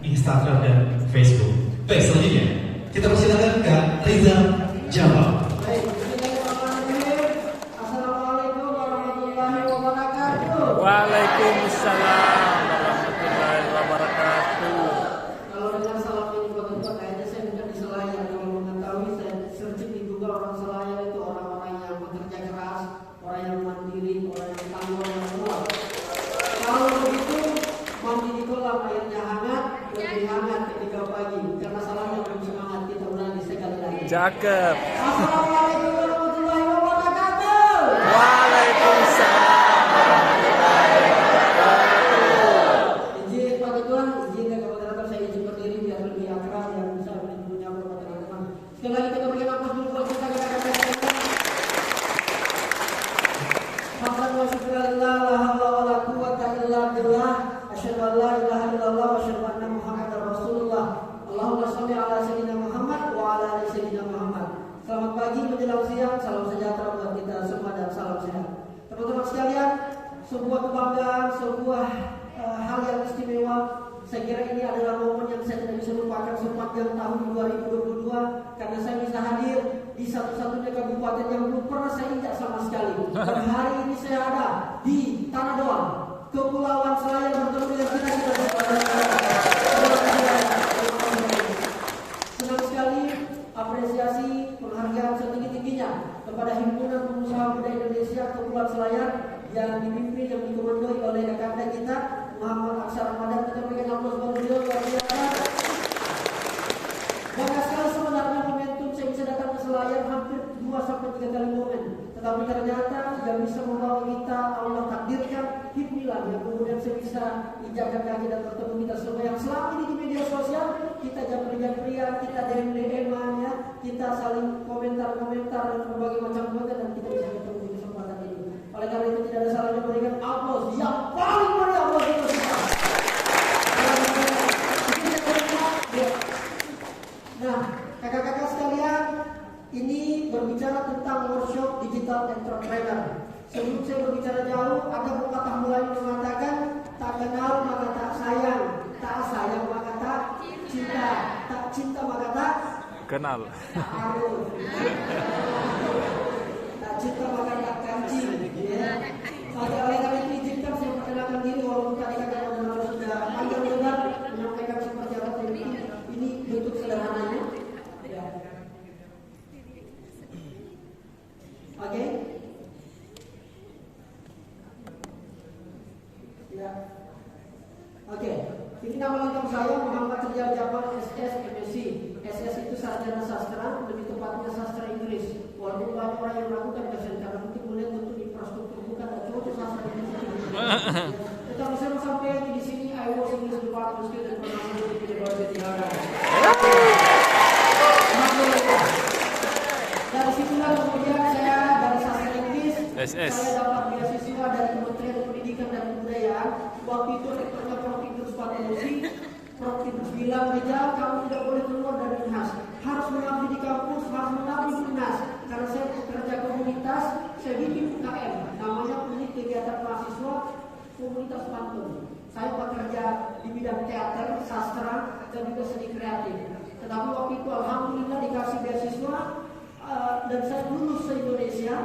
Instagram dan Facebook. Baik, selanjutnya kita persilakan Kak Rizal jawab. Assalamualaikum warahmatullahi wabarakatuh. Waalaikumsalam warahmatullahi wabarakatuh. Kalau dengan salam ini bukan kayaknya saya bukan di Selayar. Kalau mengetahui saya searching di Google, orang Selayar itu orang-orang yang bekerja keras, orang yang mandiri, orang yang tangguh, yang kuat. Kalau begitu mandi di kolam airnya hangat, lebih hangat ketika pagi. Karena salahnya belum semangat, kita ulangi sekali lagi. Cakep. Assalamualaikum warahmatullahi wabarakatuh. Waalaikumsalam. Izin Pak Ketua, izin Kakak Moderator, saya izin berdiri biar lebih akrab dan bisa lebih menyapa kepada teman-teman. Sekali lagi kita berikan aplaus dulu buat kita Alhamdulillah wa syukurillah la haula wala quwwata illa billah. Asyhadu an la ilaha illallah wa asyhadu anna Muhammadar Rasulullah. Allahumma shalli ala sayyidina Muhammad wa ala ali sayyidina Muhammad. Selamat pagi menjelang siang, salam sejahtera buat kita semua dan salam sehat. Teman-teman sekalian, sebuah kebanggaan, sebuah hal yang istimewa. Saya kira ini adalah momen yang saya tidak bisa lupakan sepanjang tahun 2022 karena saya bisa hadir di satu-satunya kabupaten yang belum pernah saya injak sama sekali. Dan hari ini saya ada di Tanah Doang, Kepulauan Selayar, bertemu dengan kita. Senang sekali, apresiasi, penghargaan setinggi-tingginya kepada Himpunan Pengusaha Muda Indonesia Kepulauan Selayar yang dipimpin, yang dikomandoi oleh kakak kita Muhammad Aksar Ramadan. Kita berikan aplaus buat beliau, luar biasa. Banyak sekali sebenarnya momentum saya bisa datang ke Selayar, hampir 2-3 kali momen. Tetapi ternyata yang bisa membawa kita Allah takdirkan inilah yang kemudian saya bisa injakkan kaki dan bertemu kita semua yang selama ini di media sosial kita japri-japrian, kita DM-DM-an ya, kita saling komentar-komentar dan berbagai macam konten dan kita bisa ketemu di kesempatan ini. Oleh karena itu tidak ada salahnya memberikan aplaus yang paling meriah aplaus itu semua. Nah, kakak-kakak sekalian, ini berbicara tentang workshop digital entrepreneur. Sebelum saya berbicara jauh, ada pepatah Melayu mengatakan tak kenal maka tak sayang, tak sayang maka tak cinta, tak cinta maka tak Kenal. tak aruf, tak cinta maka tak kancing. Ya. Oleh karena itu izinkan saya perkenalkan diri walaupun tadi kakak Moderator sudah panjang lebar menyampaikan seperti apa ini bentuk sederhananya. Ya. Oke. Ya. Oke. Ini nama lengkap saya Muhammad Rijal Jabar SS MSc. SS itu sarjana sastra, lebih tepatnya sastra Inggris. Walaupun banyak orang yang melakukan dosen karena mungkin melihat untuk infrastruktur bukan dan cocok sastra Inggris. Tetapi saya mau sampaikan di sini I was English Department student from University Harvard. Dari situlah kemudian saya dari sastra Inggris, SS. saya dapat beasiswa dari Kementerian Pendidikan dan Kebudayaan. Waktu itu rektornya Prof. Idrus Patanusi. Prof. Idrus bilang, Rijal, kamu tidak boleh keluar dari UNHAS, harus mengabdi di kampus, harus mengabdi di UNHAS. Karena saya bekerja komunitas, saya bikin UKM, namanya Unit Kegiatan Mahasiswa Komunitas Pantun. Saya bekerja di bidang teater, sastra, dan juga seni kreatif. Tetapi waktu itu alhamdulillah dikasih beasiswa dan saya lulus se Indonesia.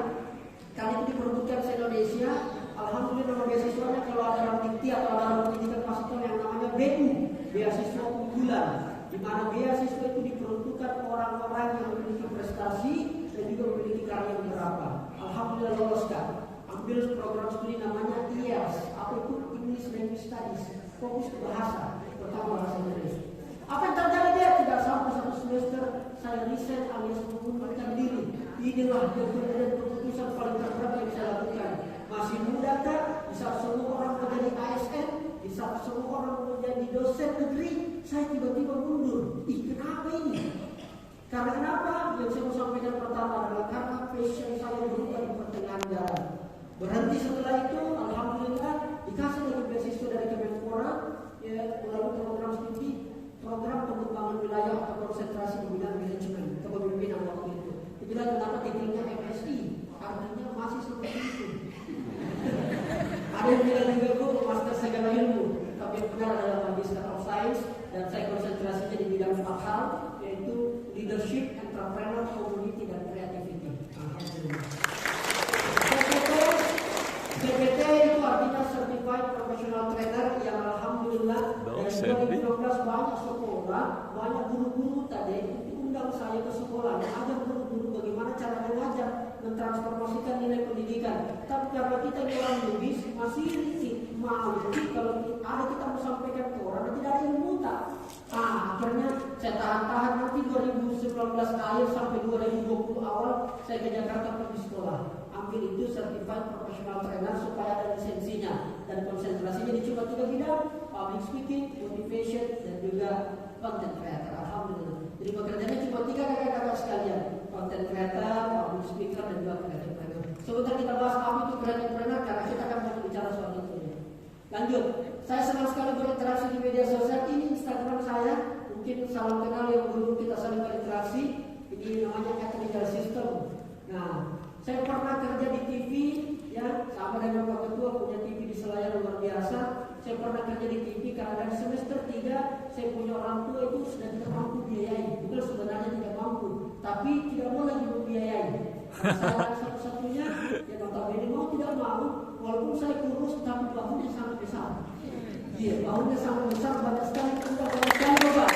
Kali itu diperuntukkan se Indonesia. Alhamdulillah nama beasiswanya kalau ada orang dikti atau ada orang pendidikan masuk yang namanya BU, beasiswa unggulan, di mana beasiswa itu diperuntukkan orang-orang yang memiliki prestasi dan juga memiliki karya yang berapa. Alhamdulillah loloskan. Ambil program studi namanya IELTS, apa itu English Language Studies, fokus ke bahasa, pertama bahasa Inggris. Apa yang terjadi dia? Tidak sampai 1 semester saya resign alias mengundurkan diri. Inilah keputusan paling terberat yang saya lakukan. Masih muda kan? Di saat semua orang menjadi ASN, di saat semua orang menjadi dosen negeri, saya tiba-tiba mundur. Kenapa ini? Karena kenapa? Yang saya mau sampaikan pertama adalah karena passion saya berubah di pertengahan jalan. Berhenti setelah itu, alhamdulillah dikasih lagi beasiswa dari Kemenpora, ya melalui program studi, program pengembangan wilayah atau konsentrasi di bidang manajemen kepemimpinan waktu itu. Itulah kenapa titelnya MSI, artinya masih seperti itu. Ada yang bilang juga Bu, master segala ilmu, tapi yang benar adalah Magister of Science dan saya konsentrasinya di bidang 4 hal, yaitu leadership, entrepreneur, community, dan creativity. Alhamdulillah. CPT itu artinya Certified Professional Trainer, yang alhamdulillah dari 2012 banyak sekolah, banyak guru-guru tadi undang saya ke sekolah, ajar guru-guru bagaimana cara mengajar, mentransformasikan nilai pendidikan. Tapi karena kita ini orang lebih masih risih, mau kalau ada kita mau sampaikan ke orang tidak ada ilmu tak. Akhirnya saya tahan-tahan nanti 2019 akhir sampai 2020 awal saya ke Jakarta pergi sekolah. Ambil itu Certified Professional Trainer supaya ada lisensinya dan konsentrasinya di cuma 3 bidang: public speaking, motivation, dan juga content creator. Alhamdulillah. Jadi pekerjaannya cuma 3 kakak-kakak sekalian: content creator, public speaker, dan juga creative planner. Sebentar kita bahas apa itu creative planner karena kita akan banyak bicara soal itu. Lanjut, saya senang sekali berinteraksi di media sosial. Ini Instagram saya, mungkin salam kenal yang dulu kita saling berinteraksi. Ini namanya Cathedral System. Nah, saya pernah kerja di TV, ya, sama dengan Pak Ketua punya TV di Selayar luar biasa. Saya pernah kerja di TV karena dari semester 3 saya punya orang tua itu sudah tidak mampu biayai. Bukan sebenarnya tidak mampu, tapi tidak mau lagi membiayai. Saya satu-satunya yang notabene mau tidak mau, walaupun saya kurus tapi bahunya sangat besar. Iya, bahunya sangat besar, banyak sekali kita banyak sekali beban.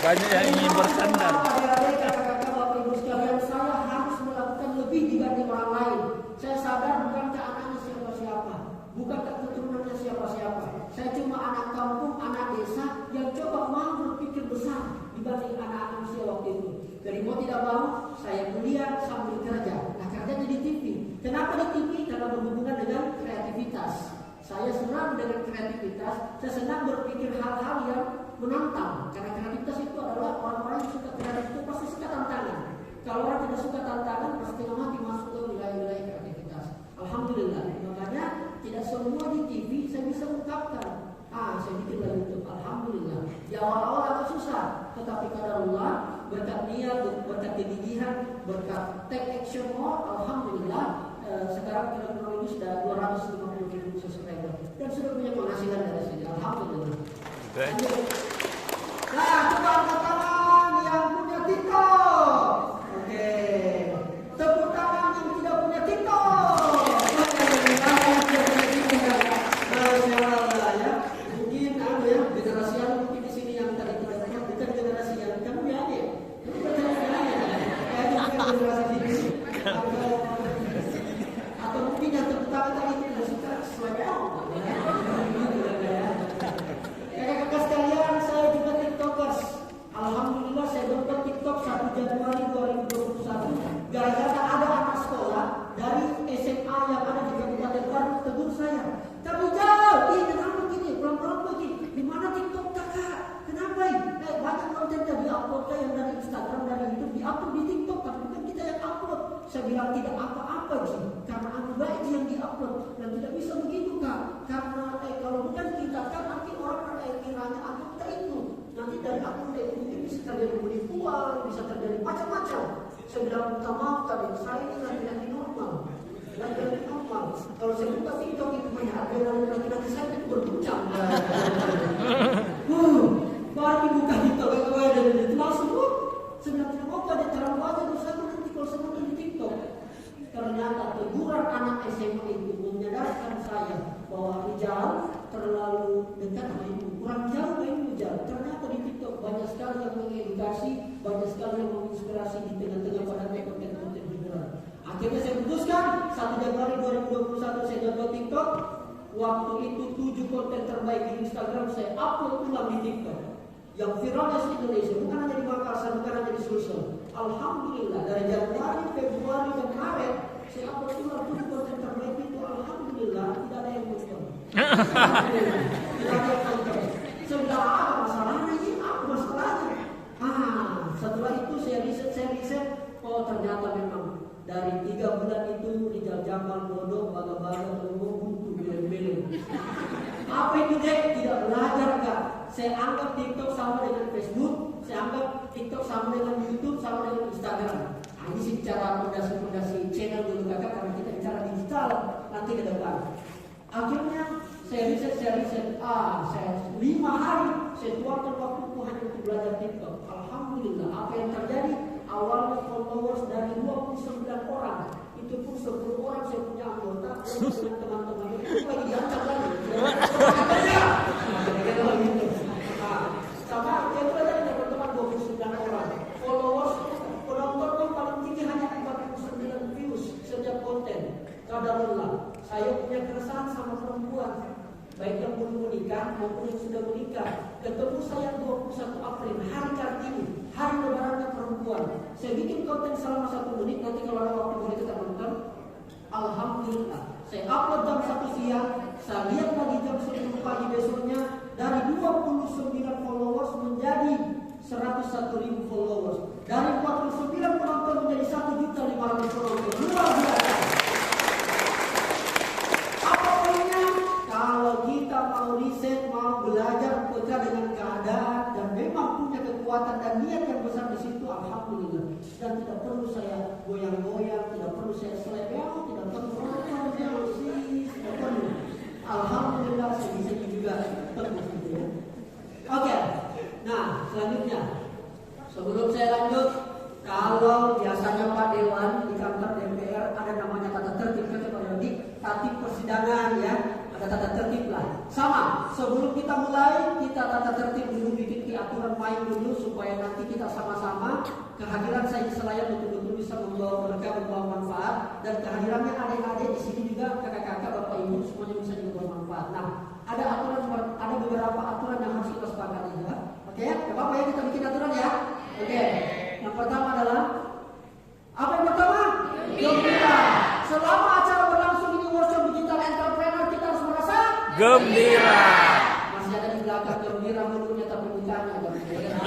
Banyak yang ingin bersandar. Adik-adik, kakak-kakak, bapak ibu sekalian, saya harus melakukan lebih dibanding orang lain. Saya sadar bukan anaknya siapa-siapa, bukan keturunannya siapa-siapa. Saya cuma anak kampung, anak desa yang coba mau berpikir besar dibanding anak-anak usia waktu itu. Dari mau tidak mau, saya kuliah sambil kerja. Nah, kerjanya di TV. Kenapa di TV? Karena berhubungan dengan kreativitas. Saya senang dengan kreativitas. Saya senang berpikir hal-hal yang menantang. Karena kreativitas itu adalah orang-orang yang suka kreatif itu pasti suka tantangan. Kalau orang tidak suka tantangan, pasti mati masuk ke wilayah-wilayah kreativitas. Alhamdulillah. Makanya tidak semua di TV saya bisa ungkapkan. Saya bikin lagu itu. Alhamdulillah. Di awal-awal agak susah, tetapi kadarullah, berkat niat, berkat kegigihan, berkat take action more, alhamdulillah. Sekarang film ini sudah 250.000 subscriber dan sudah punya penghasilan dari sini. Alhamdulillah. Nah, coba angkat tangan yang punya TikTok. Oke. Tepuk tangan yang tidak punya TikTok. Generasi yang mungkin di sini yang tadi kita lihat bukan generasi yang kamu ya aja. Generasi ini. Atau mungkin yang tepuk tangan tadi tidak suka selera. Kakak-kakak sekalian, saya juga TikTokers. Alhamdulillah saya download TikTok 1 Januari 2021 gara-gara ada anak sekolah dari SMA yang ada di Kabupaten Bandung tegur saya. Tapi jauh, kenapa gini? Pelan-pelan begini. Di mana TikTok kakak? Kenapa? Banyak konten yang diupload yang dari Instagram, dari YouTube diupload di TikTok, tapi bukan kita yang upload. Saya bilang tidak apa-apa Ji, karena aku baik yang diupload dan tidak bisa begitu kak. Karena kalau bukan kita kan nanti orang kiranya aku kita itu. Nanti dari aku itu mungkin bisa terjadi penipuan, bisa terjadi macam-macam. Saya bilang minta maaf tadi, saya ini lagi normal. Lagi normal. Kalau saya buka TikTok itu banyak laki-laki saya itu berbincang. Baru dibuka TikTok dan itu langsung sebenarnya mau ada terlalu aja dosa nanti kalau saya di TikTok. Ternyata teguran anak SMA itu menyadarkan saya bahwa Rijal terlalu dekat sama ibu, kurang jauh dengan Rijal. Ternyata di TikTok banyak sekali yang mengedukasi, banyak sekali yang menginspirasi di tengah-tengah pada konten-konten hiburan. Akhirnya saya putuskan 1 Januari 2021 saya download TikTok. Waktu itu 7 konten terbaik di Instagram saya upload ulang di TikTok. Yang viralnya di Indonesia, bukan hanya di Makassar, bukan hanya di Sulsel. Alhamdulillah dari Januari, Februari, dan Maret saya upload ulang 7 konten terbaik itu. Alhamdulillah tidak ada yang nonton. Tidak ada yang nonton. Sudah apa masalahnya ini? Apa masalahnya? Setelah itu saya riset. Oh ternyata memang dari 3 bulan itu Rijal Jamal bodoh, baga-baga, buntu, beleng-beleng. Apa itu dek? Tidak belajar kak. Saya anggap TikTok sama dengan Facebook, saya anggap TikTok sama dengan YouTube, sama dengan Instagram. Ini sih bicara fondasi channel dulu kakak karena kita bicara digital nanti ke depan. Akhirnya Saya riset. Saya 5 hari saya tuangkan waktuku hanya untuk belajar TikTok. Alhamdulillah, apa yang terjadi? Awalnya followers dari 29 orang, itu pun 10 orang saya punya anggota dengan teman-teman itu lagi diancam lagi. Sama yang terjadi teman-teman 29 orang. Followers penonton paling tinggi hanya 49 views setiap konten. Kadarullah, saya punya keresahan sama perempuan, baik yang belum menikah maupun yang sudah menikah. Ketemu saya 21 April, hari Kartini, hari lebarannya perempuan. Saya bikin konten selama 1 menit, nanti kalau ada waktu boleh kita nonton. Alhamdulillah, saya upload jam 1 siang, saya lihat lagi jam 10 pagi besoknya, dari 29 followers menjadi 101.000 followers. Dari 49 penonton menjadi 1.500.000 penonton. Luar biasa. Apa poinnya? Kalau kita mau riset, mau belajar peka dengan keadaan dan memang punya kekuatan dan niat yang besar di situ, alhamdulillah. Dan tidak perlu saya goyang-goyang, tidak perlu saya selebel, tidak perlu tidak perlu. Alhamdulillah saya bisa juga tembus gitu ya. Oke. Nah, selanjutnya sebelum saya lanjut, kalau biasanya Pak Dewan di kantor DPR ada namanya tata tertib, tatip persidangan ya, ada tata tertib lah. Sama, sebelum kita mulai, kita tata tertib dulu, bikin aturan main dulu supaya nanti kita sama-sama kehadiran saya di Selayar betul-betul bisa membawa mereka membawa manfaat, dan kehadirannya adik-adik di sini juga, kakak-kakak, bapak ibu semuanya bisa juga bermanfaat. Nah, ada beberapa aturan yang harus kita sepakati ya. Oke, gak apa-apa ya kita bikin aturan ya. Oke, yang pertama adalah apa yang pertama? Gembira. Selama acara berlangsung ini workshop digital entrepreneur, kita harus merasa gembira. Masih ada di belakang gembira mulutnya tapi bukannya gembira.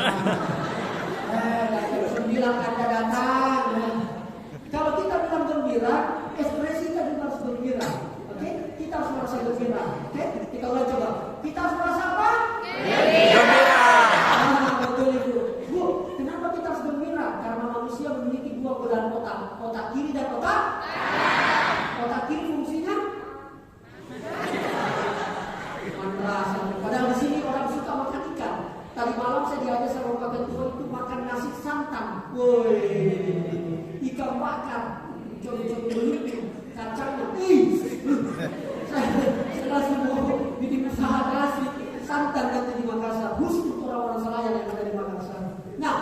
Bilang Anda datang. Kalau kita bilang gembira, ekspresi kita juga harus gembira. Oke, kita harus merasa gembira. Oke, kita ulang coba. Kita harus merasa apa? Gembira. Betul itu. Bu, kenapa kita harus gembira? Karena manusia memiliki 2 belahan otak, otak kiri dan otak. Otak kiri fungsinya merasa. Padahal di sini orang suka makan ikan. Tadi malam saya diajak sama Pak Ketua itu makan nasi santan. Woi, ikan bakar, coba-coba belutu, kacangnya. Saya langsung mau bikin usaha nasi santan nanti di Makassar. Khusus untuk orang-orang Selayar yang ada di Makassar. Nah,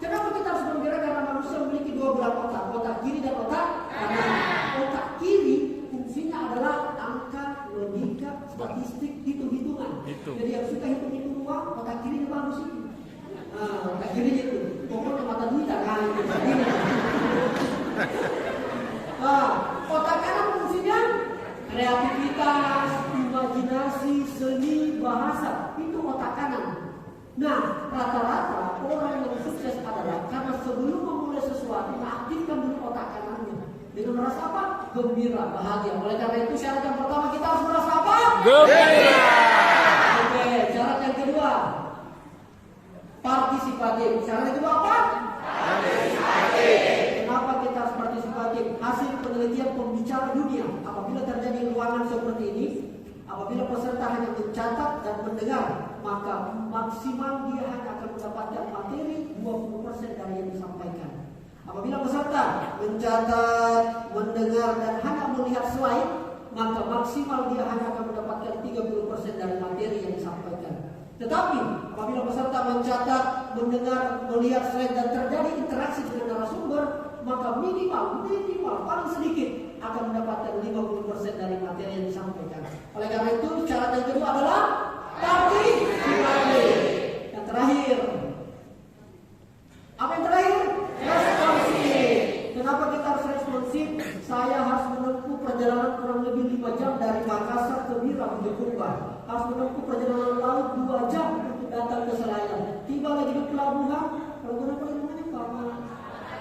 kenapa kita harus gembira? Karena manusia memiliki 2 belah otak, otak kiri dan otak kanan. Otak kiri fungsinya adalah angka, logika, statistik, hitung-hitungan. Jadi yang suka hitung-hitung uang, otak kiri bagus itu. Otak kiri itu, pokoknya mata duit kan itu. Otak kanan fungsinya kreativitas, imajinasi, seni, bahasa. Itu otak kanan. Nah, rata-rata orang yang sukses adalah karena sebelum memulai sesuatu, aktifkan dulu otak kanannya. Dengan merasa apa? Gembira, bahagia. Oleh karena itu syarat yang pertama kita harus merasa apa? Gembira. Oke, syarat yang kedua partisipatif. Syarat yang kedua apa? Partisipatif. Kenapa kita harus partisipatif? Hasil penelitian pembicara dunia, apabila terjadi ruangan seperti ini, apabila peserta hanya mencatat dan mendengar, maka maksimal dia hanya akan mendapatkan materi 20% dari yang disampaikan. Apabila peserta mencatat, mendengar dan hanya melihat slide, maka maksimal dia hanya akan mendapatkan 30% dari materi yang disampaikan. Tetapi apabila peserta mencatat, mendengar, melihat slide dan terjadi interaksi dengan narasumber, maka minimal paling sedikit akan mendapatkan 50% dari materi yang disampaikan. Oleh karena itu syarat yang kedua adalah partisipatif. Yang terakhir, apa yang terakhir? Responsif. Kenapa kita harus responsif? Saya harus menempuh perjalanan kurang lebih 5 jam dari Makassar ke Bira untuk Purba. Harus menempuh perjalanan laut 2 jam untuk datang ke Selayar. Tiba lagi di pelabuhan, pelabuhan apa namanya?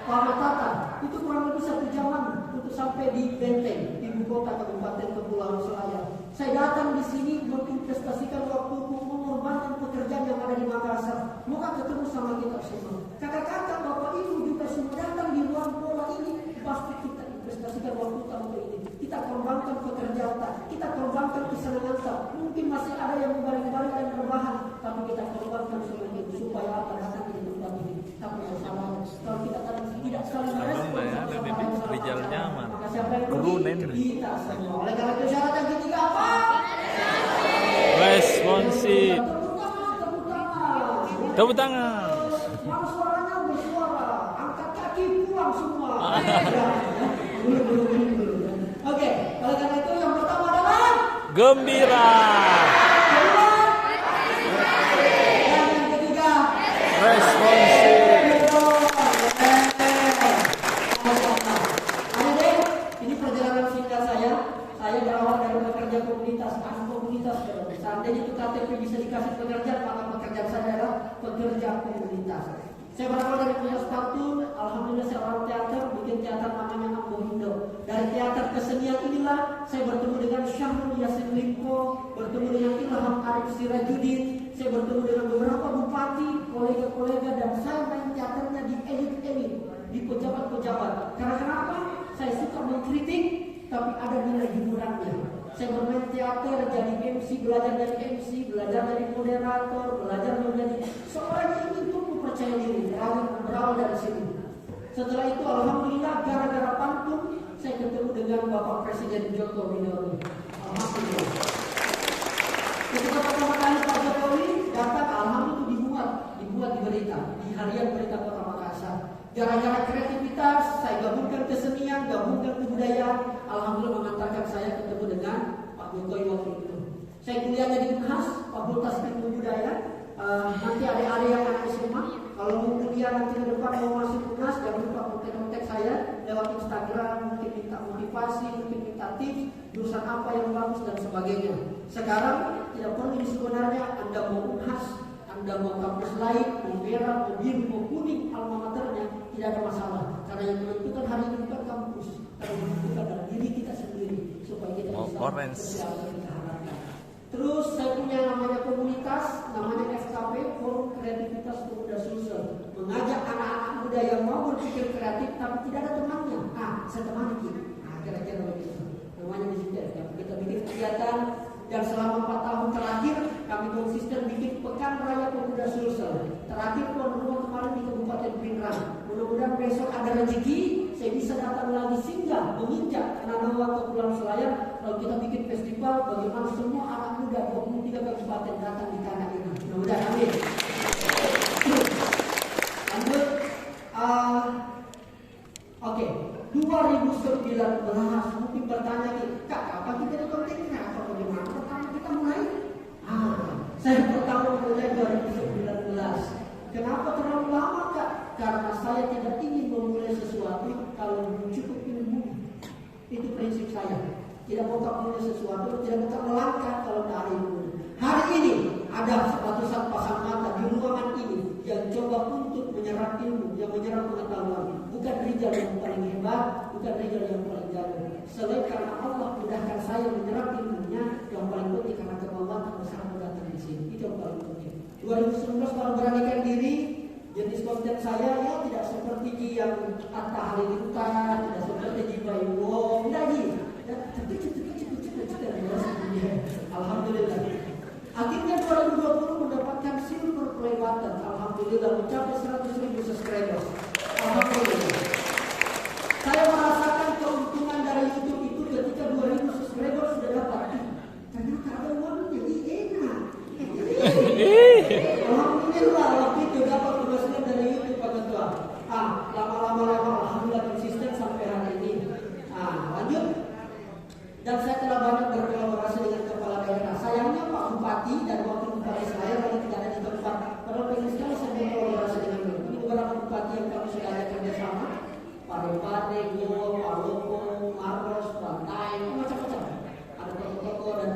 Pamatata. Itu kurang lebih 1 jaman untuk sampai di Benteng, ibu kota Kabupaten Kepulauan Selayar. Saya datang di sini menginvestasikan waktuku, mengorbankan pekerjaan yang ada di Makassar. Moga ketemu sama kita semua. Kakak-kakak, bapak ibu juga semua datang di ruang pola ini. Pasti kita investasikan waktu kita untuk ini. Kita korbankan pekerjaan kita, kita korbankan kesenangan kita. kita semua. Oleh karena itu syarat yang ketiga apa? Responsif. Tepuk tangan. Tepuk tangan. Mana suaranya bersuara. Angkat kaki pulang semua. Oke, oleh karena itu yang pertama adalah Gembira. dan yang ketiga Responsif. ini perjalanan singkat saya. Saya berawal dari bekerja komunitas, komunitas. Seandainya itu KTP bisa dikasih pekerjaan, maka pekerjaan saya adalah pekerja komunitas. Saya berawal dari punya sepatu, alhamdulillah saya orang teater, bikin teater namanya Ambo Indo. Dari teater kesenian inilah saya bertemu dengan Syahrul Yassin Limpo, bertemu dengan Ilham Arif Sirajudin, saya bertemu dengan beberapa bupati, kolega-kolega, dan saya main teaternya di elit-elit, di pejabat-pejabat. Karena kenapa? Saya suka mengkritik, tapi ada nilai hiburannya. Saya bermain teater, jadi MC, belajar dari MC, belajar dari moderator, belajar menjadi seorang yang ingin tumbuh percaya diri, berawal dari sini. Setelah itu alhamdulillah gara-gara pantun saya ketemu dengan Bapak Presiden Joko Widodo. Alhamdulillah. Ketika pertama kali Pak Jokowi datang, alhamdulillah dibuat di berita, di harian berita Kota Makassar. Gara-gara kreativitas, saya gabungkan kesenian, gabungkan kebudayaan. Alhamdulillah mengantarkan saya ketemu dengan Pak Jokowi waktu itu. Saya kuliahnya di UNHAS, Fakultas Ilmu Budaya. Nanti adik-adik yang anak SMA, kalau mau kuliah nanti ke depan mau masuk UNHAS, jangan lupa kontak-kontak saya lewat Instagram, mungkin minta motivasi, mungkin minta tips, jurusan apa yang bagus dan sebagainya. Sekarang tidak perlu sebenarnya Anda mau UNHAS, Anda mau kampus lain, mau merah, mau biru, mau kuning, alma maternya tidak ada masalah. Karena yang menentukan hari ini bukan kampus, tapi menentukan dari diri kita sendiri supaya kita bisa berjalan kita harapkan. Terus saya punya namanya komunitas, namanya FKP, Forum Kreativitas Pemuda Sulsel, mengajak anak-anak muda yang mau berpikir kreatif tapi tidak ada temannya. Saya temani kita. Kira-kira begitu. Namanya di situ kita bikin kegiatan. Dan selama 4 tahun terakhir kami konsisten bikin Pekan Raya Pemuda Sulsel. Terakhir tuan rumah kemarin di Kabupaten Pinrang. Mudah-mudahan besok ada rezeki, saya bisa datang lagi singgah, menginjak Nanawa ke Pulau Selayar. Kalau kita bikin festival, bagaimana semua anak muda 23 kabupaten datang di tanah ini. Mudah-mudahan amin. Lanjut. Oke, 2019 mungkin bertanya nih, Kak, kapan kita di kontennya atau bagaimana? Pertama kita mulai? Saya pertama mulai 2019. Kenapa terlalu lama, Kak? Karena saya tidak ingin memulai sesuatu kalau belum cukup ilmu. Itu prinsip saya. Tidak mau memulai sesuatu, tidak mau melangkah kalau tidak ada ilmu. Hari ini ada ratusan pasang mata di ruangan ini yang coba untuk menyerap ilmu, yang menyerap pengetahuan. Bukan rijal yang paling hebat, bukan rijal yang paling jago. Selain karena Allah mudahkan saya menyerap ilmunya, yang paling penting karena kemauan besar datang di sini. Itu yang paling penting. 2019 baru beranikan diri. Jenis konten saya ya tidak seperti yang Atta Halilintar, tidak seperti Jibai Wong, tidak gitu. Alhamdulillah. Akhirnya 2020 mendapatkan silver play button. Alhamdulillah mencapai 100.000 subscribers. Alhamdulillah. Saya merasakan keuntungan dari YouTube itu ketika 2.000 subscribers sudah dapat. Ternyata ada uang jadi enak. Alhamdulillah waktu itu dapat penghasilan dari YouTube Pak Ketua. Lama-lama alhamdulillah konsisten sampai hari ini. Lanjut. Dan saya telah banyak berkolaborasi dengan kepala daerah. Sayangnya Pak Bupati dan Wakil Bupati saya lagi tidak ada di tempat. Padahal pengen sekali saya berkolaborasi dengan beliau. Ini beberapa bupati yang kami sudah ada kerjasama. Pak Rempade, Gio, Pak Lopo, Maros, Bantai, macam-macam. Ada tokoh-tokoh dan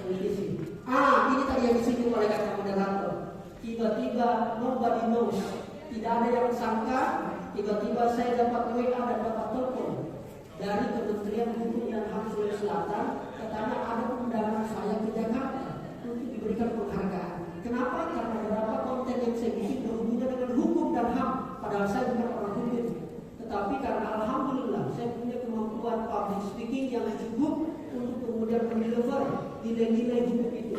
politisi. Ini tadi yang disinggung oleh kakak moderator. Tiba-tiba nobody knows. Tidak ada yang sangka. Tiba-tiba saya dapat WA dan dapat telepon dari Kementerian Hukum dan HAM Sulawesi Selatan. Katanya ada undangan saya ke Jakarta untuk diberikan penghargaan. Kenapa? Karena beberapa konten yang saya bikin berhubungan dengan hukum dan HAM. Padahal saya bukan orang hukum. Tetapi karena alhamdulillah saya punya kemampuan public speaking yang cukup untuk kemudian mendeliver nilai-nilai hukum itu.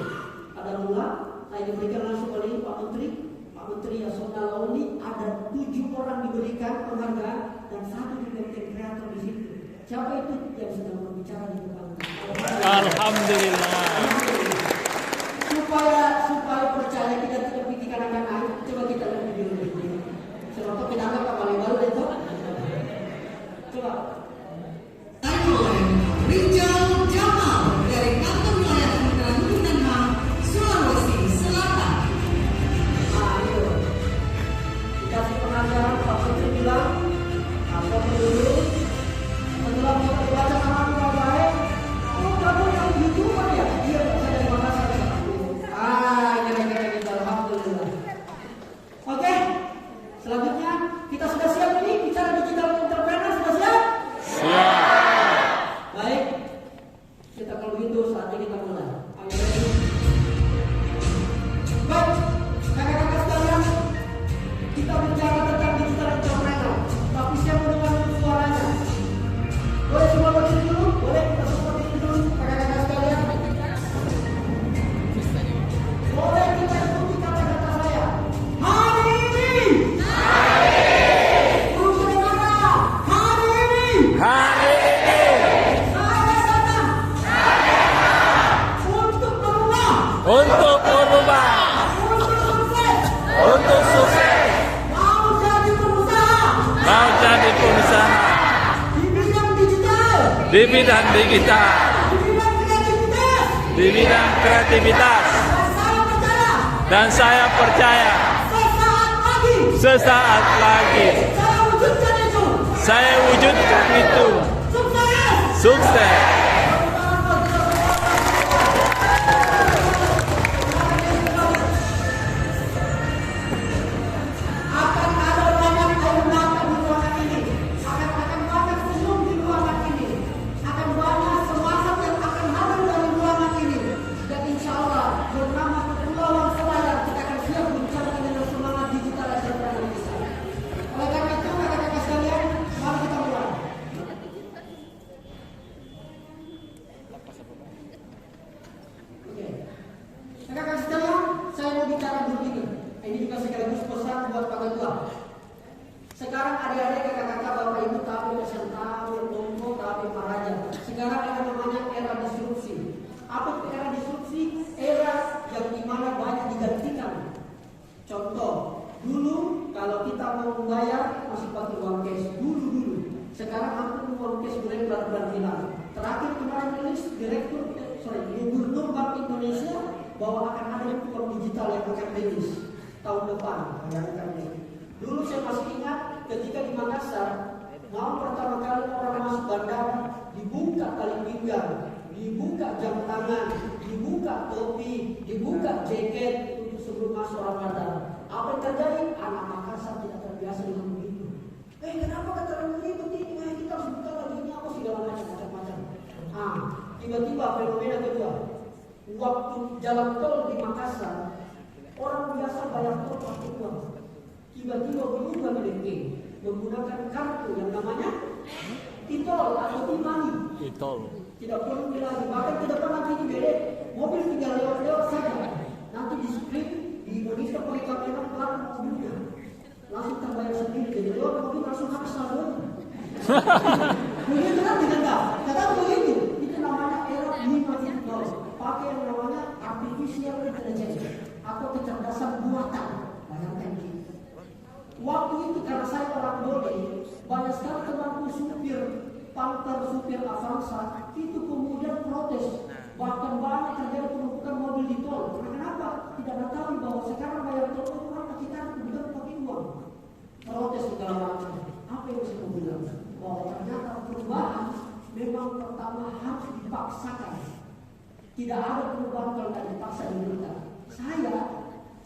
Ada mula saya diberikan langsung oleh Pak Menteri. Pak Menteri Yasona Lawli, ada 7 orang diberikan penghargaan dan 1 di konten kreator di situ. Siapa itu yang sedang berbicara di depan? Alhamdulillah. Supaya percaya kita tidak pikirkan anak-anak, coba kita lihat video ini. Sebab kita anggap kembali baru itu. Coba. Rijal Jamal dari Kantor Wilayah Kementerian Hukum dan HAM Sulawesi Selatan. Ayo, dikasih pengajaran Pak Menteri bilang, apa dulu? Setelah kita baca sama baik, oh kamu yang YouTuber ya? Iya, saya dari Makassar. Kira-kira gitu, alhamdulillah. Oke, selanjutnya kita sudah siap ini bicara digital entrepreneur, sudah siap? Siap. Baik, kita kalau begitu saatnya kita mulai. Ayo, ready? Baik, kakak-kakak sekalian, kita bicara tentang digital entrepreneur. Tapi saya mau dengar dulu suaranya. Boleh semua berdiri dulu? Boleh kita semua berdiri dulu, kakak-kakak sekalian? Boleh kita ikuti kata-kata saya. Hari ini. Untuk mana? Hari ini. Hari ini Saya datang. Untuk berubah. untuk berubah, Untuk sukses. untuk sukses, Mau jadi pengusaha. mau jadi pengusaha Di bidang digital. di bidang digital, Di bidang kreativitas. di bidang kreativitas, Dan saya percaya. dan saya percaya Sesaat lagi. sesaat lagi Saya wujudkan itu. saya wujudkan itu. Sukses. Sukses. Akan ada banyak air mata di ruangan ini. Akan banyak senyum di ruangan ini. Akan banyak semangat yang akan hadir dari ruangan ini. Dan insya Allah bernama Kepulauan Selayar kita akan siap bicara dengan semangat digital entrepreneur kita. Oleh karena itu kakak-kakak sekalian, mari kita mulai. Oke. Kakak-kakak sekalian, saya mau bicara begini. Ini juga sekaligus pesan buat Pak Ketua. Sekarang adik-adik, kakak-kakak, bapak ibu tahu, peserta, berkumpul, tapi Raja. Sekarang ada namanya era disrupsi. Apa itu era disrupsi? Era yang dimana banyak digantikan. Contoh, dulu kalau kita mau membayar masih pakai uang cash. Dulu. Sekarang hampir uang cash bulan hilang. Terakhir kemarin rilis Gubernur Bank Indonesia bahwa akan ada uang digital yang akan rilis tahun depan. Bayangkan ini. Dulu saya masih ingat ketika di Makassar, mau pertama kali orang masuk bandara, dibuka tali pinggang, dibuka jam tangan, dibuka topi, dibuka jaket untuk sebelum masuk orang bandara. Apa yang terjadi? Anak Makassar tidak terbiasa dengan begitu. Kenapa kata begitu? Kita harus buka lagi ini apa segala macam. Tiba-tiba fenomena kedua. Waktu jalan tol di Makassar, orang biasa bayar tol pakai uang. Tiba-tiba berubah menjadi menggunakan kartu yang namanya e-tol atau e-money. Itu. Tidak perlu lagi. Bahkan ke depan nanti di beda mobil tinggal lewat saja. Nanti di screen di Indonesia pakai kamera plat mobilnya. Langsung terbayar sendiri. Jadi lewat mobil langsung habis saldonya. Begitu kan tidak? Kata begitu. Itu namanya era e-money tol. Pakai yang namanya artificial intelligence atau kecerdasan buatan. Bayangkan gitu. Waktu itu karena saya orang Bode, banyak sekali temanku supir Panther, supir Avanza itu kemudian protes. Bahkan banyak terjadi penumpukan mobil di tol. Kenapa? Tidak mengetahui bahwa sekarang bayar tol itu orang kita bukan pakai uang. Protes segala macam. Apa yang saya bilang? Bahwa ternyata perubahan memang pertama harus dipaksakan. Tidak ada perubahan kalau tidak dipaksa diri. Saya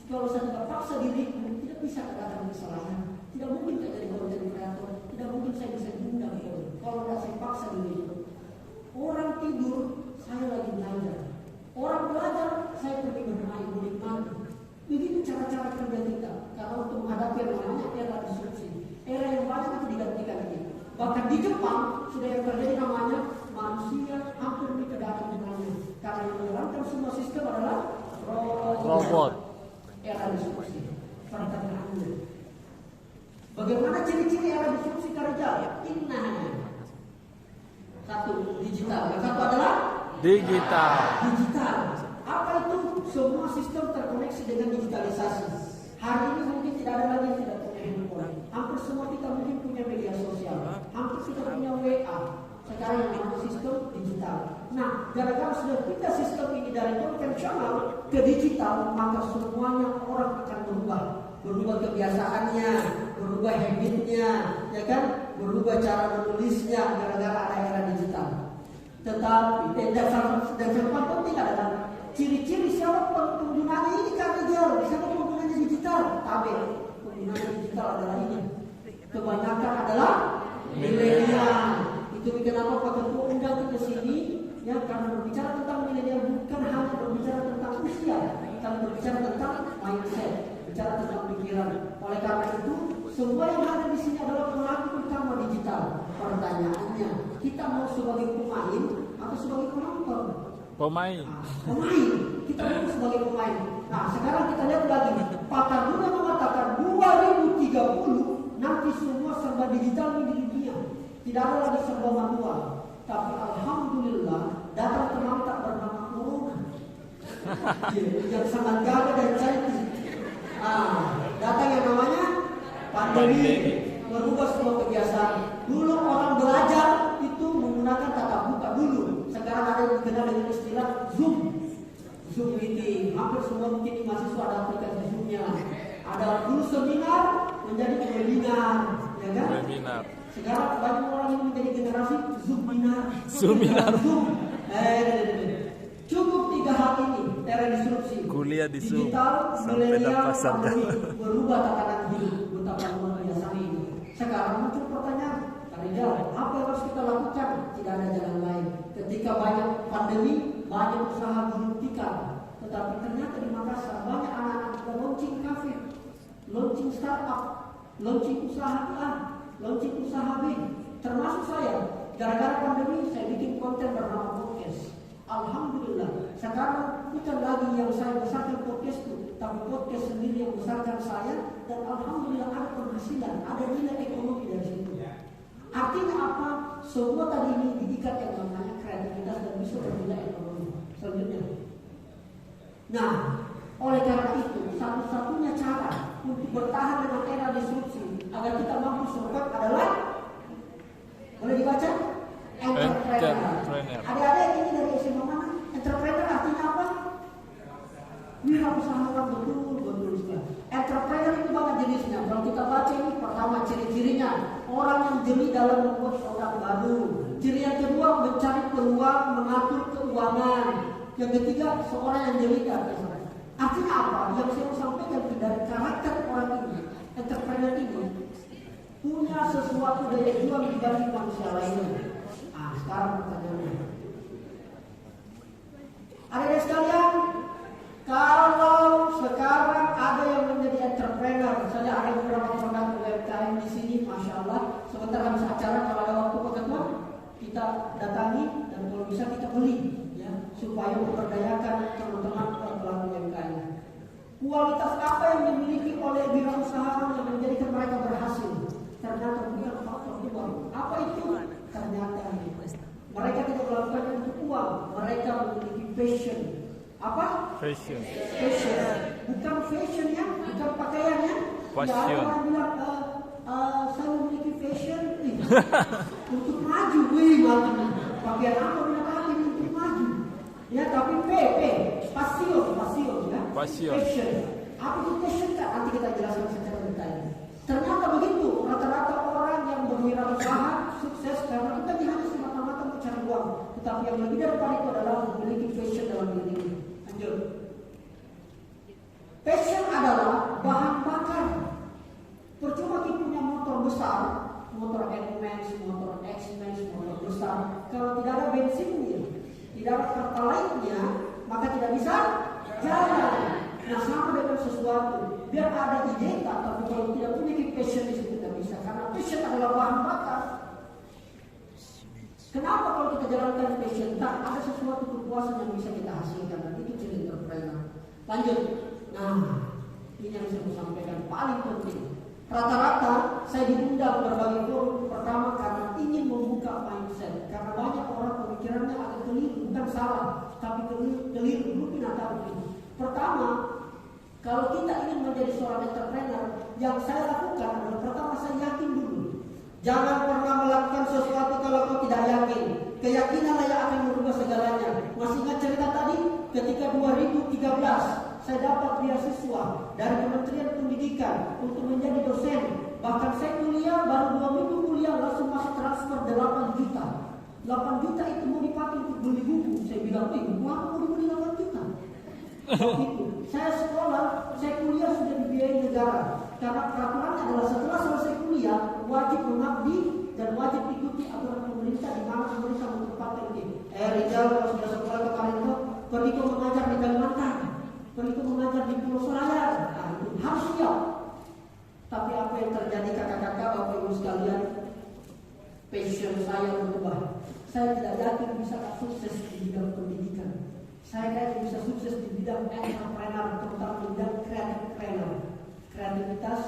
kalau saya tidak paksa diriku, tidak bisa katakan kesalahan. Tidak mungkin saya jadi konten kreator. Tidak mungkin saya bisa diundang kalau tidak saya paksa diriku. Orang tidur, saya lagi belajar. Orang belajar, saya pergi bermain, menikmati. Begitu cara-cara kerja kita. Karena untuk menghadapi yang namanya era disrupsi, era yang banyak itu digantikan ini. Bahkan di Jepang sudah yang terjadi namanya manusia hampir tidak akan dimana. Karena yang menjalankan semua sistem adalah robot. Era disrupsi. Pertanyaannya, bagaimana ciri-ciri era disrupsi kerja? Inna. Satu, digital. Yang satu adalah Digital. digital. Apa itu? Semua sistem terkoneksi dengan digitalisasi. Hari ini mungkin tidak ada lagi yang tidak punya handphone. Hampir semua kita mungkin punya media sosial. Hampir kita punya WA. Sekarang yang namanya sistem digital. Nah, gara-gara sudah pindah sistem ini dari konvensional ke digital, maka semuanya orang akan berubah kebiasaannya, berubah habitnya, ya kan, berubah cara menulisnya gara-gara ada era digital. Tetapi dan yang paling penting adalah ciri-ciri siapa penggunanya ini kan digital, siapa penggunanya digital. Tapi penggunanya digital adalah ini. Kebanyakan adalah milenial. Itu kenapa Pak Ketua undang ke sini, ya, karena berbicara tentang milenial bukan hanya berbicara tentang usia, tapi berbicara tentang mindset, bicara tentang pikiran. Oleh karena itu, semua yang ada di sini adalah pelaku utama digital. Pertanyaannya, kita mau sebagai pemain atau sebagai penonton? Pemain. Pemain. Kita mau sebagai pemain. Nah, sekarang kita lihat lagi. Pakar Dunia mengatakan 2030 nanti semua serba digital di dunia. Tidak ada lagi serba manual. Tapi alhamdulillah datang teman tak bernama Corona yang sangat gagah dan cantik. Datang yang namanya pandemi, merubah semua kebiasaan. Dulu orang belajar itu menggunakan tatap muka dulu. Sekarang ada yang dikenal dengan istilah Zoom meeting. Hampir semua mungkin mahasiswa ada aplikasi Zoom-nya. Ada dulu seminar menjadi webinar, ya kan? Webinar. Sekarang banyak orang yang menjadi generasi Zoominar. Zoom. Cukup 3 hal ini era disrupsi. Kuliah di Zoom digital, sampai milenial, pasar pandemi, berubah tatanan hidup. Betapa luar biasa ini. Sekarang muncul pertanyaan, Rizal, apa yang harus kita lakukan? Tidak ada jalan lain. Ketika banyak pandemi, banyak usaha dihentikan. Tetapi ternyata di Makassar banyak anak-anak sudah launching cafe, launching startup, launching usaha A, launching usaha B. Termasuk saya, gara-gara pandemi saya bikin konten bernama podcast. Alhamdulillah, sekarang bukan lagi yang saya besarkan podcast itu, tapi podcast sendiri yang besarkan saya, dan alhamdulillah ada penghasilan, ada nilai ekonomi dari situ. Artinya apa? Semua tadi ini diikat yang namanya kreativitas dan bisa bernilai ekonomi. Selanjutnya. Nah, oleh karena itu, satu-satunya cara untuk bertahan dengan era disrupsi agar kita mampu survive adalah, boleh dibaca? Entrepreneur. Adik-adik ini dari SMA mana? Entrepreneur artinya apa? Wirausahawan, betul sekali. Entrepreneur itu banyak jenisnya. Kalau kita baca ini, pertama ciri-cirinya orang yang jeli dalam membuat produk baru. Ciri yang kedua mencari peluang, mengatur keuangan. Yang ketiga seorang yang jeli dari. Artinya apa? Yang saya sampaikan dari karakter orang ini, entrepreneur ini punya sesuatu daya juang dibanding manusia lainnya. Sekarang pertanyaannya, adik-adik sekalian, kalau sekarang ada yang menjadi entrepreneur, misalnya ada beberapa produk UMKM di sini, masya Allah, sebentar habis acara kalau ada waktu Ketua, kita datangi dan kalau bisa kita beli, ya, supaya memberdayakan teman-teman pelaku UMKM. Kualitas apa yang dimiliki oleh wirausahawan yang menjadikan mereka berhasil? Ternyata punya faktor uang. Apa itu? Ternyata mereka tidak melakukannya untuk uang, mereka memiliki passion. Apa? Fashion. Bukan fashionnya, bukan pakaiannya. Passion. Ya, orang bilang, saya memiliki fashion untuk maju, maju. Pakaian apa bilang apa ini untuk maju? Ya, tapi passion, ya. Passion. Apa itu passion kan? Nanti kita jelaskan secara detail. Ternyata begitu, rata-rata orang yang berwirausaha sukses karena kita hanya semata-mata mencari uang, tetapi yang lebih daripada itu adalah memiliki passion dalam diri ini. Lanjut. Passion adalah bahan bakar. Percuma kita punya motor besar, motor N-Max, motor X-Max, motor besar, kalau tidak ada bensinnya, tidak ada pertalite-nya, maka tidak bisa jalan. Nah, sama dengan sesuatu, biar ada ide, tapi kalau tidak punya passion di situ tidak bisa, karena passion adalah bahan bakar. Kenapa kalau kita jalankan passion, tak ada sesuatu kepuasan yang bisa kita hasilkan, dan itu ciri entrepreneur. Lanjut. Nah, ini yang saya mau sampaikan paling penting. Rata-rata saya diundang berbagai forum pertama karena ingin membuka mindset. Karena banyak orang pemikirannya agak keliru, bukan salah, tapi keliru dulu atau begitu. Pertama, kalau kita ingin menjadi seorang entrepreneur, yang saya lakukan adalah pertama saya yakin dulu. Jangan pernah melakukan sesuatu kalau kau tidak yakin. Keyakinanlah yang akan merubah segalanya. Masih ingat cerita tadi? Ketika 2013 saya dapat beasiswa dari Kementerian Pendidikan untuk menjadi dosen. Bahkan saya kuliah, baru 2 minggu kuliah langsung masuk transfer 8 juta. 8 juta itu mau dipakai untuk beli buku. Saya bilang, buku apa mau dibeli 8 juta? Itu. Saya sekolah, saya kuliah sudah dibiayai negara. Karena peraturannya adalah setelah selesai kuliah, wajib mengabdi dan wajib ikuti aturan pemerintah di mana pemerintah menempatkan ini. Rizal, kalau sudah sekolah kemarin itu, pergi kau mengajar di Kalimantan. Pergi mengajar di Pulau Soraya, harus siap. Tapi apa yang terjadi kakak-kakak, bapak ibu sekalian, passion saya berubah. Saya tidak yakin bisa sukses di bidang pendidikan. Saya yakin bisa sukses di bidang entrepreneur, terutama di bidang kreatif. Kreativitas,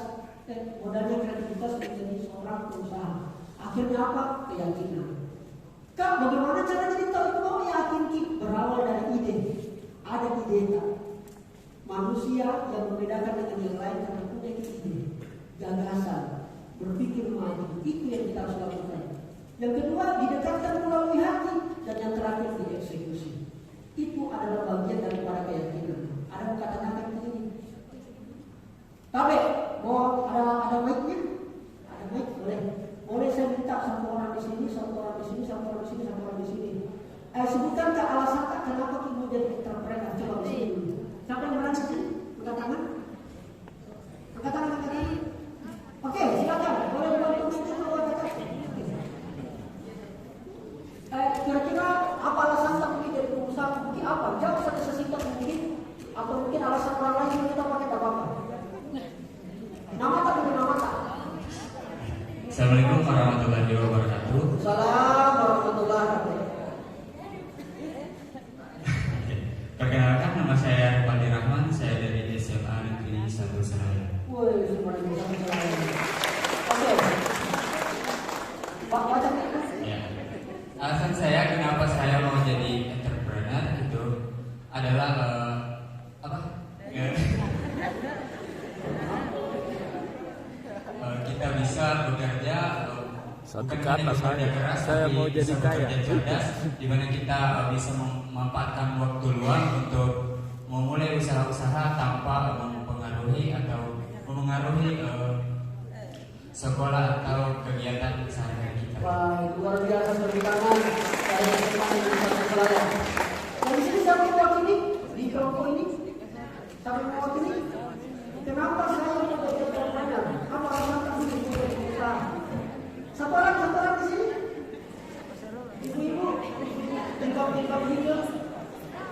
modalnya kreativitas menjadi seorang pengusaha. Akhirnya apa? Keyakinan. Kak, bagaimana cara jadi tahu itu mau yakin? Berawal dari ide. Ada ide tak? Manusia yang membedakan dengan yang lain karena punya ide, gagasan, berpikir maju. Itu yang kita harus lakukan. Yang kedua, didekatkan melalui hati. Dan yang terakhir, dieksekusi. Itu adalah bagian daripada keyakinan. Ada kata-kata begini. Tapi, mau ada mic-nya? Ada mic? Boleh. Boleh saya minta satu orang di sini, satu orang di sini, satu orang di sini, satu orang di sini. Sebutkan ke alasan kenapa kamu jadi entrepreneur. Coba di sini. Siapa yang berani sih? Angkat tangan. Angkat tangan, angkat tangan. Oke, silakan. Boleh dibantu itu kalau kata. Kira-kira apa alasan kamu jadi pengusaha? Mungkin apa? Jauh saja sesingkat mungkin. Atau mungkin alasan orang lain yang kita pakai tak apa-apa. Nama tak dulu nama tak. Assalamualaikum warahmatullahi wabarakatuh. Salam warahmatullahi wabarakatuh. Perkenalkan, nama saya Rupandi Rahman, saya dari SMA Negeri 1 Senayan. Woi, semua yang bisa menjalani. Oke. Pak baca itu. Ya. Alasan saya kenapa saya mau jadi entrepreneur itu adalah kita bisa bekerja Satu bukan kata hanya bekerja saya. keras, Saya tapi mau jadi bisa kaya. bekerja cerdas, di mana kita bisa memanfaatkan waktu luang untuk memulai usaha-usaha tanpa mempengaruhi atau memengaruhi sekolah atau kegiatan sehari-hari kita. Baik, luar biasa beri tangan. Saya teman yang bisa berkelaya. Dan di sini siapa yang mewakili di kelompok ini? Siapa yang mewakili? Kenapa saya menjadi entrepreneur? Apa alasan kamu menjadi pengusaha? Satu orang di sini. Ibu-ibu, tingkap hidup.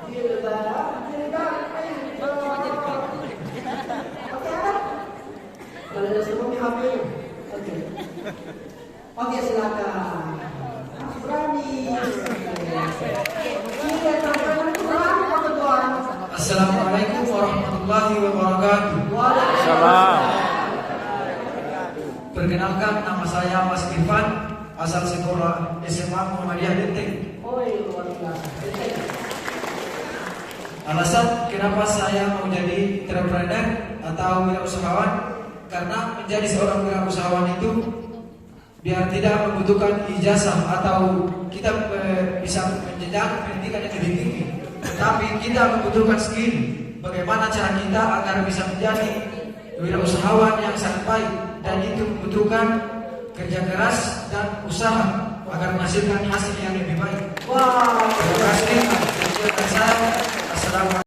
Oke, ada? Kalau ada semua hamil. Oke, silakan. Berani. Assalamualaikum warahmatullahi wabarakatuh. Salam. Perkenalkan, nama saya Mas Irfan, asal sekolah SMA Muhammadiyah Benteng. Luar biasa. Alasan kenapa saya mau jadi entrepreneur atau wirausahawan, karena menjadi seorang wirausahawan itu biar tidak membutuhkan ijazah atau kita bisa menjenjang pendidikan yang lebih tinggi, tetapi kita membutuhkan skill. Bagaimana cara kita agar bisa menjadi wirausahawan yang sangat baik, dan itu membutuhkan kerja keras dan usaha agar menghasilkan hasil yang lebih baik. Wow. Terima kasih. Assalamualaikum.